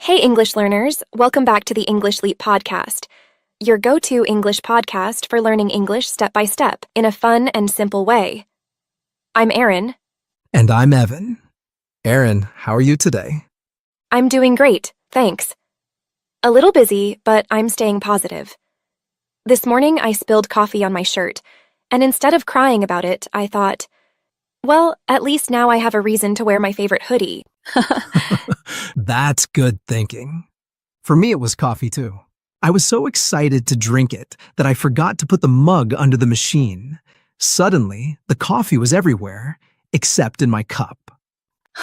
Hey, English learners. Welcome back to the English Leap podcast, your go-to English podcast for learning English step by step in a fun and simple way. I'm Erin. And I'm Evan. Erin, how are you today? I'm doing great, thanks. A little busy, but I'm staying positive. This morning, I spilled coffee on my shirt, and instead of crying about it, I thought, well, at least now I have a reason to wear my favorite hoodie. That's good thinking. For me, it was coffee too. I was so excited to drink it that I forgot to put the mug under the machine. Suddenly, the coffee was everywhere, except in my cup.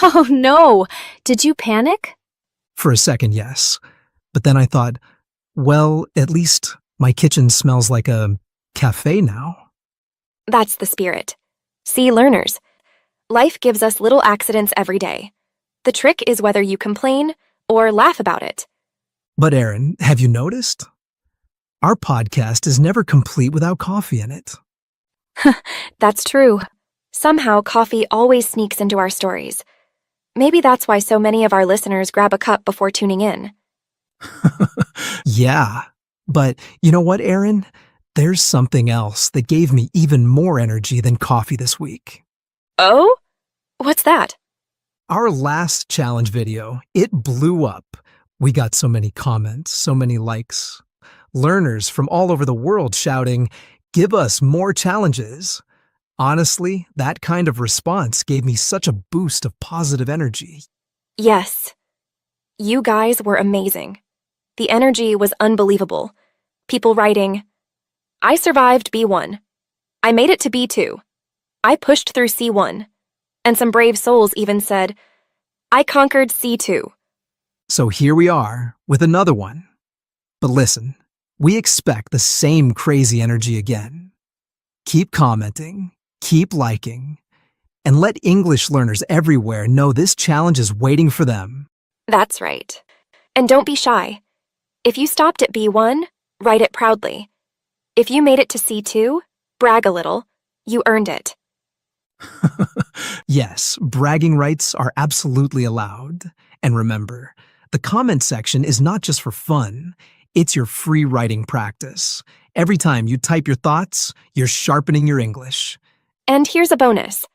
Oh no! Did you panic? For a second, yes. But then I thought, well, at least my kitchen smells like a cafe now. That's the spirit. See, learners, life gives us little accidents every day. The trick is whether you complain or laugh about it. But Erin, have you noticed? Our podcast is never complete without coffee in it. That's true. Somehow, coffee always sneaks into our stories. Maybe that's why so many of our listeners grab a cup before tuning in. Yeah, but you know what, Erin? There's something else that gave me even more energy than coffee this week. Oh? What's that? Our last challenge video, it blew up. We got so many comments, so many likes. Learners from all over the world shouting, "Give us more challenges." Honestly, that kind of response gave me such a boost of positive energy. Yes. You guys were amazing. The energy was unbelievable. People writing, I survived B1. I made it to B2. I pushed through C1. And some brave souls even said, I conquered C2. So here we are with another one. But listen, we expect the same crazy energy again. Keep commenting, keep liking, and let English learners everywhere know this challenge is waiting for them. That's right. And don't be shy. If you stopped at B1, write it proudly. If you made it to C2, brag a little. You earned it. Yes, bragging rights are absolutely allowed. And remember, the comment section is not just for fun. It's your free writing practice. Every time you type your thoughts, you're sharpening your English. And here's a bonus.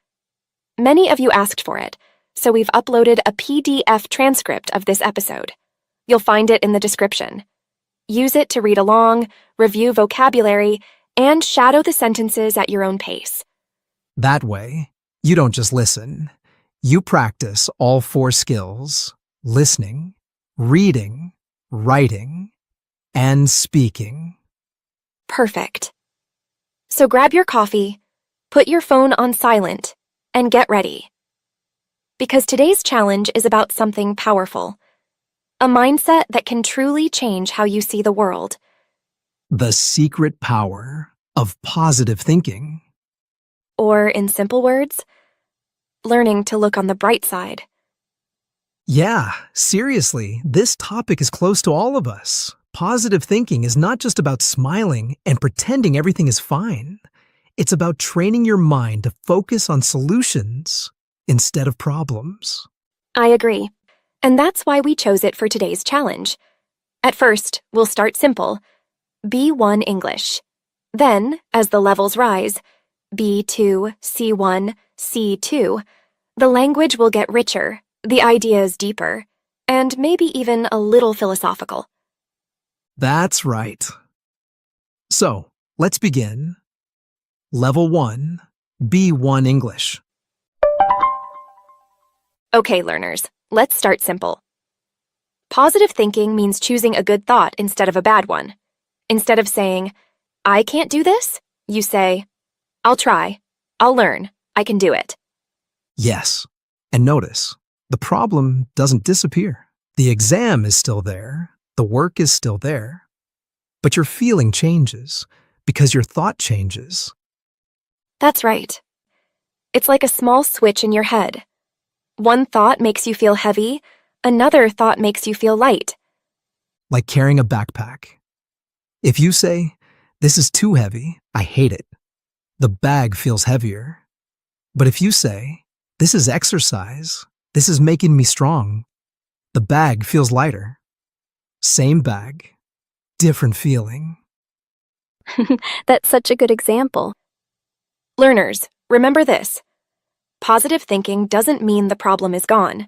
Many of you asked for it, so we've uploaded a PDF transcript of this episode. You'll find it in the description. Use it to read along, review vocabulary, and shadow the sentences at your own pace. That way, you don't just listen. You practice all 4 skills: listening, reading, writing, and speaking. Perfect. So grab your coffee, put your phone on silent, and get ready. Because today's challenge is about something powerful. A mindset that can truly change how you see the world. The secret power of positive thinking. Or, in simple words, learning to look on the bright side. Yeah, seriously, this topic is close to all of us. Positive thinking is not just about smiling and pretending everything is fine. It's about training your mind to focus on solutions instead of problems. I agree. And that's why we chose it for today's challenge. At first, we'll start simple. B1 English. Then, as the levels rise, B2, C1, C2, the language will get richer, the ideas deeper, and maybe even a little philosophical. That's right. So, let's begin. Level 1, B1 English. Okay, learners, let's start simple. Positive thinking means choosing a good thought instead of a bad one. Instead of saying, I can't do this, you say, I'll try, I'll learn, I can do it. Yes. And notice, the problem doesn't disappear. The exam is still there, the work is still there, but your feeling changes because your thought changes. That's right. It's like a small switch in your head. One thought makes you feel heavy, another thought makes you feel light. Like carrying a backpack. If you say, this is too heavy, I hate it, the bag feels heavier. But if you say, this is exercise, this is making me strong, the bag feels lighter. Same bag, different feeling. That's such a good example. Learners, remember this. Positive thinking doesn't mean the problem is gone.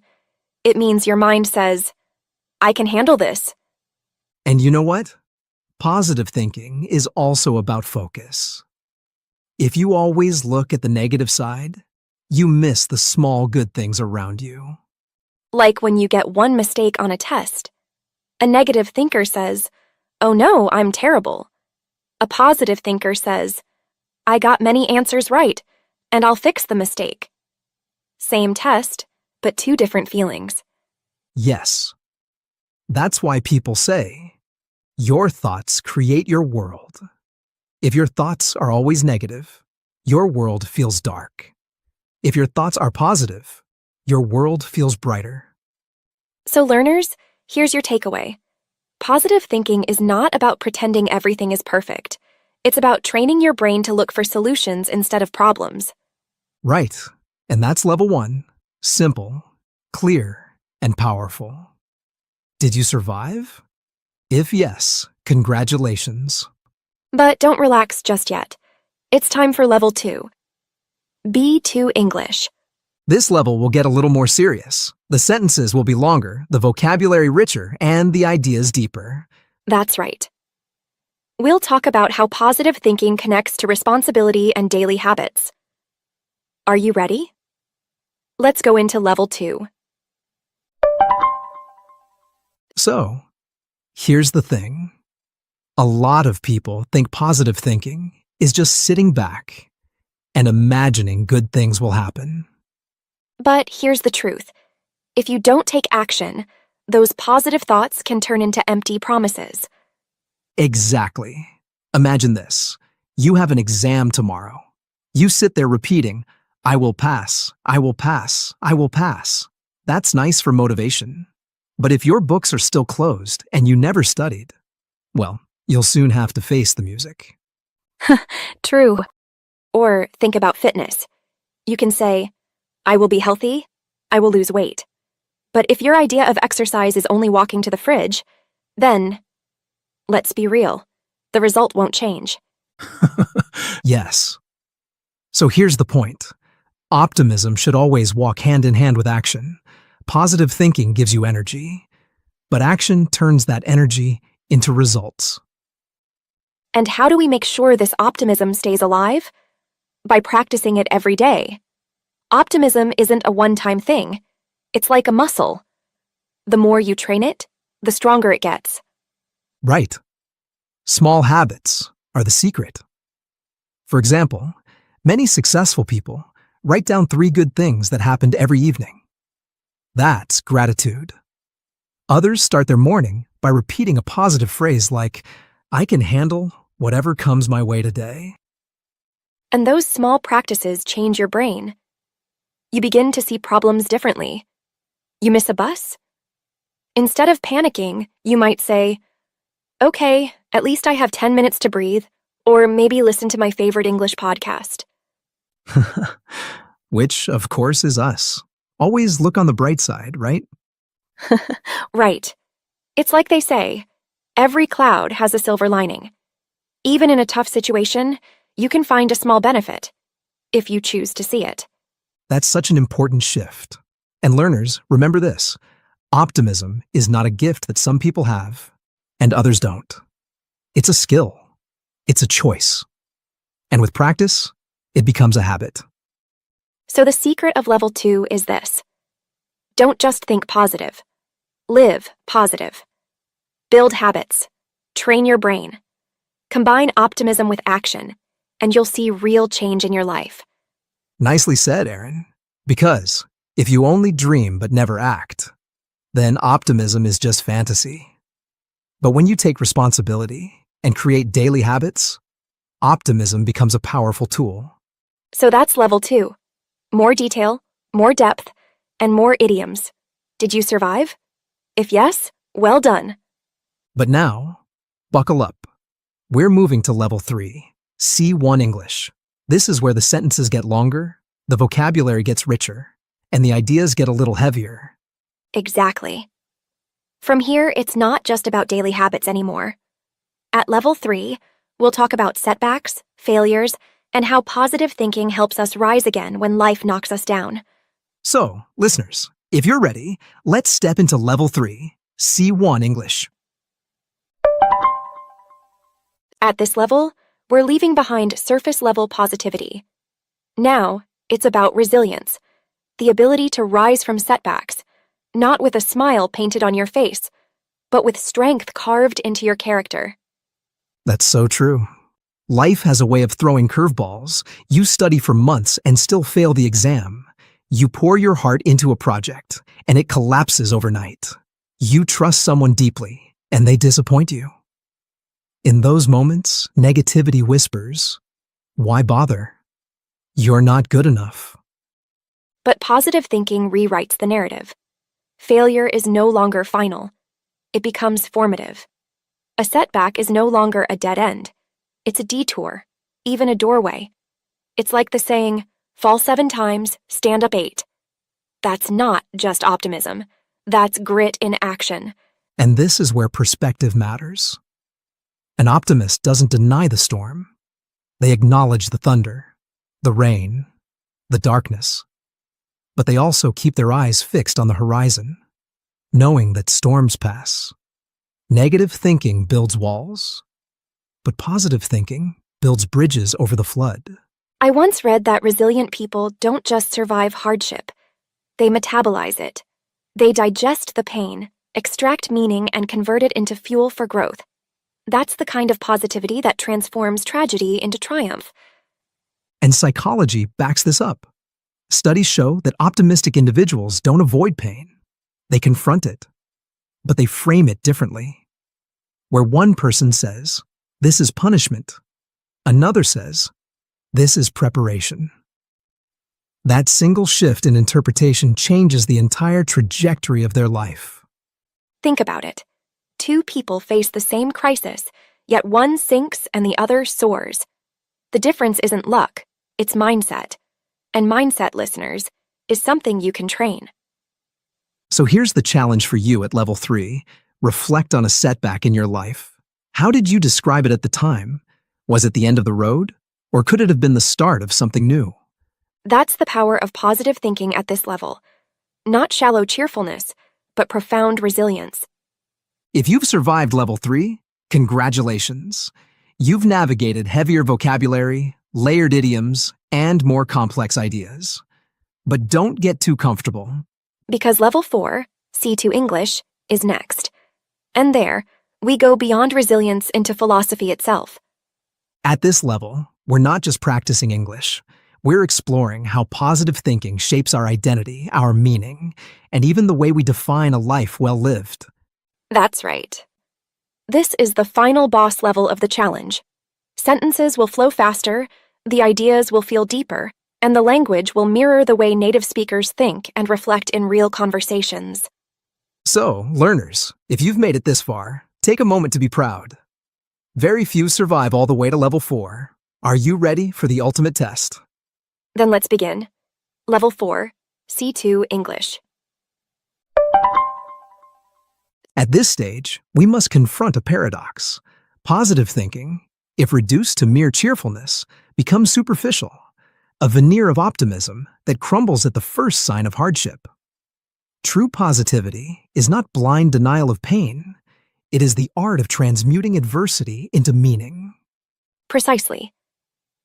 It means your mind says, I can handle this. And you know what? Positive thinking is also about focus. If you always look at the negative side, you miss the small good things around you. Like when you get one mistake on a test. A negative thinker says, oh no, I'm terrible. A positive thinker says, I got many answers right, and I'll fix the mistake. Same test, but two different feelings. Yes. That's why people say, your thoughts create your world. If your thoughts are always negative, your world feels dark. If your thoughts are positive, your world feels brighter. So learners, here's your takeaway. Positive thinking is not about pretending everything is perfect. It's about training your brain to look for solutions instead of problems. Right. And that's level 1, simple, clear, and powerful. Did you survive? If yes, congratulations. But don't relax just yet. It's time for level 2. B2 English. This level will get a little more serious. The sentences will be longer, the vocabulary richer, and the ideas deeper. That's right. We'll talk about how positive thinking connects to responsibility and daily habits. Are you ready? Let's go into level 2. So, here's the thing. A lot of people think positive thinking is just sitting back and imagining good things will happen. But here's the truth. If you don't take action, those positive thoughts can turn into empty promises. Exactly. Imagine this. You have an exam tomorrow. You sit there repeating, I will pass, I will pass, I will pass. That's nice for motivation. But if your books are still closed and you never studied, well, you'll soon have to face the music. True. Or think about fitness. You can say, I will be healthy, I will lose weight. But if your idea of exercise is only walking to the fridge, then, let's be real, the result won't change. Yes. So here's the point. Optimism should always walk hand in hand with action. Positive thinking gives you energy, but action turns that energy into results. And how do we make sure this optimism stays alive? By practicing it every day. Optimism isn't a one-time thing. It's like a muscle. The more you train it, the stronger it gets. Right. Small habits are the secret. For example, many successful people write down 3 good things that happened every evening. That's gratitude. Others start their morning by repeating a positive phrase like, I can handle whatever comes my way today. And those small practices change your brain. You begin to see problems differently. You miss a bus? Instead of panicking, you might say, okay, at least I have 10 minutes to breathe, or maybe listen to my favorite English podcast. Which, of course, is us. Always look on the bright side, right? Right. It's like they say, every cloud has a silver lining. Even in a tough situation, you can find a small benefit, if you choose to see it. That's such an important shift. And learners, remember this. Optimism is not a gift that some people have and others don't. It's a skill. It's a choice. And with practice, it becomes a habit. So the secret of level 2 is this. Don't just think positive. Live positive. Build habits. Train your brain. Combine optimism with action, and you'll see real change in your life. Nicely said, Aaron. Because if you only dream but never act, then optimism is just fantasy. But when you take responsibility and create daily habits, optimism becomes a powerful tool. So that's level 2. More detail, more depth, and more idioms. Did you survive? If yes, well done. But now, buckle up. We're moving to level 3, C1 English. This is where the sentences get longer, the vocabulary gets richer, and the ideas get a little heavier. Exactly. From here, it's not just about daily habits anymore. At level 3, we'll talk about setbacks, failures, and how positive thinking helps us rise again when life knocks us down. So, listeners, if you're ready, let's step into level 3, C1 English. At this level, we're leaving behind surface-level positivity. Now, it's about resilience, the ability to rise from setbacks, not with a smile painted on your face, but with strength carved into your character. That's so true. Life has a way of throwing curveballs. You study for months and still fail the exam. You pour your heart into a project, and it collapses overnight. You trust someone deeply, and they disappoint you. In those moments, negativity whispers, "Why bother? You're not good enough." But positive thinking rewrites the narrative. Failure is no longer final. It becomes formative. A setback is no longer a dead end. It's a detour, even a doorway. It's like the saying, "Fall 7 times, stand up 8. That's not just optimism. That's grit in action. And this is where perspective matters. An optimist doesn't deny the storm. They acknowledge the thunder, the rain, the darkness. But they also keep their eyes fixed on the horizon, knowing that storms pass. Negative thinking builds walls, but positive thinking builds bridges over the flood. I once read that resilient people don't just survive hardship. They metabolize it. They digest the pain, extract meaning, and convert it into fuel for growth. That's the kind of positivity that transforms tragedy into triumph. And psychology backs this up. Studies show that optimistic individuals don't avoid pain. They confront it, but they frame it differently. Where one person says, "This is punishment," another says, "This is preparation." That single shift in interpretation changes the entire trajectory of their life. Think about it. 2 people face the same crisis, yet one sinks and the other soars. The difference isn't luck, it's mindset. And mindset, listeners, is something you can train. So here's the challenge for you at level 3. Reflect on a setback in your life. How did you describe it at the time? Was it the end of the road? Or could it have been the start of something new? That's the power of positive thinking at this level. Not shallow cheerfulness, but profound resilience. If you've survived level 3, congratulations. You've navigated heavier vocabulary, layered idioms, and more complex ideas. But don't get too comfortable. Because level 4, C2 English, is next. And there, we go beyond resilience into philosophy itself. At this level, we're not just practicing English. We're exploring how positive thinking shapes our identity, our meaning, and even the way we define a life well lived. That's right. This is the final boss level of the challenge. Sentences will flow faster, the ideas will feel deeper, and the language will mirror the way native speakers think and reflect in real conversations. So, learners, if you've made it this far, take a moment to be proud. Very few survive all the way to level 4. Are you ready for the ultimate test? Then let's begin. Level 4, C2 English. At this stage, we must confront a paradox. Positive thinking, if reduced to mere cheerfulness, becomes superficial, a veneer of optimism that crumbles at the first sign of hardship. True positivity is not blind denial of pain. It is the art of transmuting adversity into meaning. Precisely.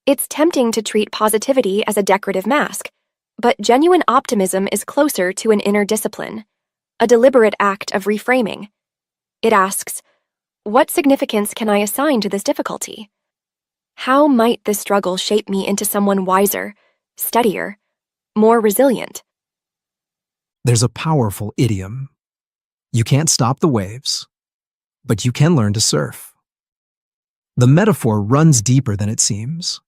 It's tempting to treat positivity as a decorative mask, but genuine optimism is closer to an inner discipline, a deliberate act of reframing. It asks, what significance can I assign to this difficulty? How might this struggle shape me into someone wiser, steadier, more resilient? There's a powerful idiom. You can't stop the waves, but you can learn to surf. The metaphor runs deeper than it seems.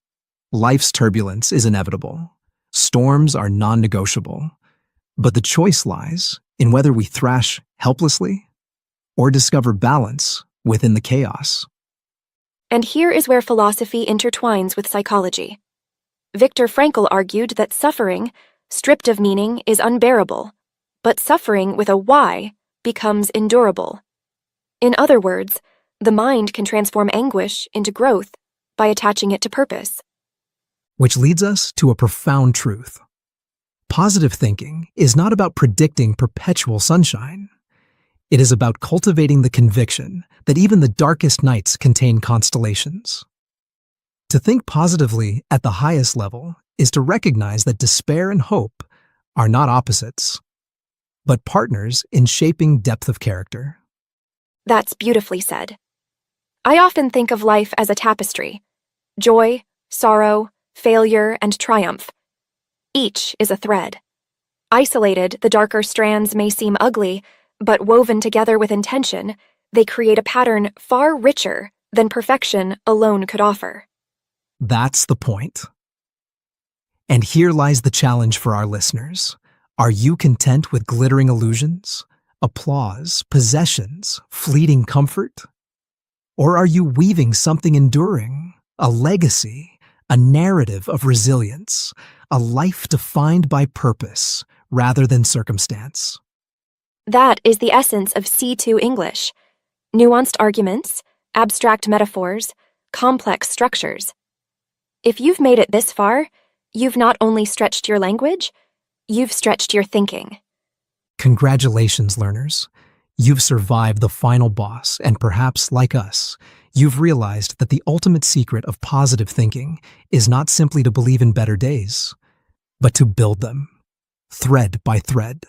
Life's turbulence is inevitable. Storms are non-negotiable. But the choice lies in whether we thrash helplessly or discover balance within the chaos. And here is where philosophy intertwines with psychology. Viktor Frankl argued that suffering, stripped of meaning, is unbearable, but suffering with a why becomes endurable. In other words, the mind can transform anguish into growth by attaching it to purpose. Which leads us to a profound truth. Positive thinking is not about predicting perpetual sunshine. It is about cultivating the conviction that even the darkest nights contain constellations. To think positively at the highest level is to recognize that despair and hope are not opposites, but partners in shaping depth of character. That's beautifully said. I often think of life as a tapestry: joy, sorrow, failure, and triumph. Each is a thread. Isolated, the darker strands may seem ugly, but woven together with intention, they create a pattern far richer than perfection alone could offer. That's the point. And here lies the challenge for our listeners. Are you content with glittering illusions, applause, possessions, fleeting comfort? Or are you weaving something enduring, a legacy, a narrative of resilience, a life defined by purpose rather than circumstance? That is the essence of C2 English: nuanced arguments, abstract metaphors, complex structures. If you've made it this far, you've not only stretched your language, you've stretched your thinking. Congratulations, learners. You've survived the final boss, and perhaps, like us, you've realized that the ultimate secret of positive thinking is not simply to believe in better days, but to build them, thread by thread,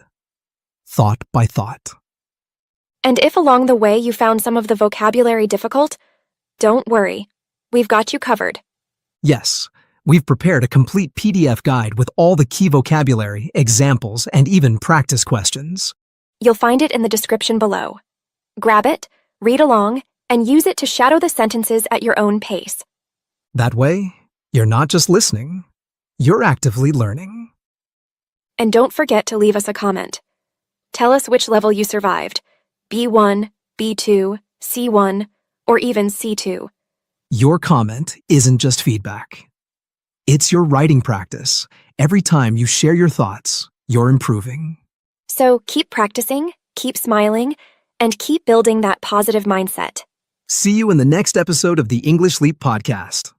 thought by thought. And if along the way you found some of the vocabulary difficult, don't worry. We've got you covered. Yes, we've prepared a complete PDF guide with all the key vocabulary, examples, and even practice questions. You'll find it in the description below. Grab it, read along, and use it to shadow the sentences at your own pace. That way, you're not just listening, you're actively learning. And don't forget to leave us a comment. Tell us which level you survived: B1, B2, C1, or even C2. Your comment isn't just feedback. It's your writing practice. Every time you share your thoughts, you're improving. So keep practicing, keep smiling, and keep building that positive mindset. See you in the next episode of the English Leap podcast.